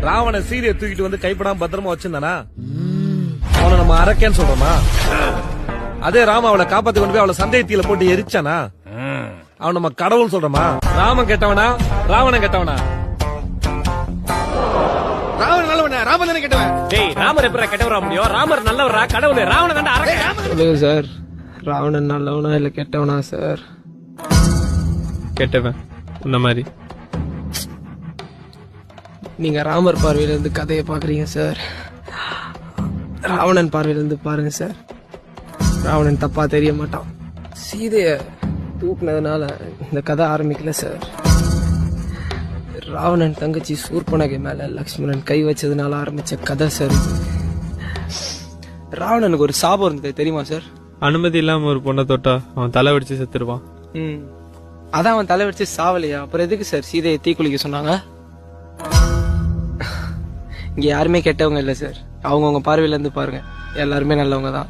ராவண சீதையை தூக்கிட்டு வந்து கைப்படாம பத்திரமா வச்சிருந்தானா அவனை நம்ம அரக்கேன்னு சொல்றோமா? அதே ராம அவளை காப்பாத்தி கொண்டு போய் அவளை சந்தேகத்தில போட்டு எரிச்சானா அவன் நம்ம கடவுள் சொல்றோமா? ராமன் கெட்டவனா ராவணன் கெட்டவனா? ராவணன் நல்லவனா ராமன் தானே கெட்டவன். டேய் ராமர் எப்பரா கெட்டவரா முடியும்? ராமர் நல்லவரா? கடவுளே ராவணன் தான்டா அரக்கன். சொல்லுங்க சார், ராவணன் நல்லவனா இல்ல கெட்டவனா சார்? கெட்டவன் இந்த மாதிரி. நீங்க ராமர் பார்வையில இருந்து கதையை பாக்குறீங்க சார். ராவணன் பார்வையில இருந்து பாருங்க சார். ராவணன் தப்பா தெரிய மாட்டான். சீதைய தூக்குனதுனால இந்த கதை ஆரம்பிக்கல சார். ராவணன் தங்கச்சி சூர்பனகை மேல லக்ஷ்மணன் கை வச்சதுனால ஆரம்பிச்ச கதை சார். ராவணனுக்கு ஒரு சாபம் இருந்தது தெரியுமா சார்? அனுமதி இல்லாம ஒரு பொண்ணை தொட்டா அவன் தலை வெடிச்சு செத்துருவான். அதான் அவன் தலை வச்சு சாவலையா? அப்புறம் எதுக்கு சார் சீதையை தீக்குளிக்க சொன்னாங்க? இங்க யாருமே கெட்டவங்க இல்ல சார். அவங்கவுங்க பார்வையில இருந்து பாருங்க, எல்லாருமே நல்லவங்க தான்.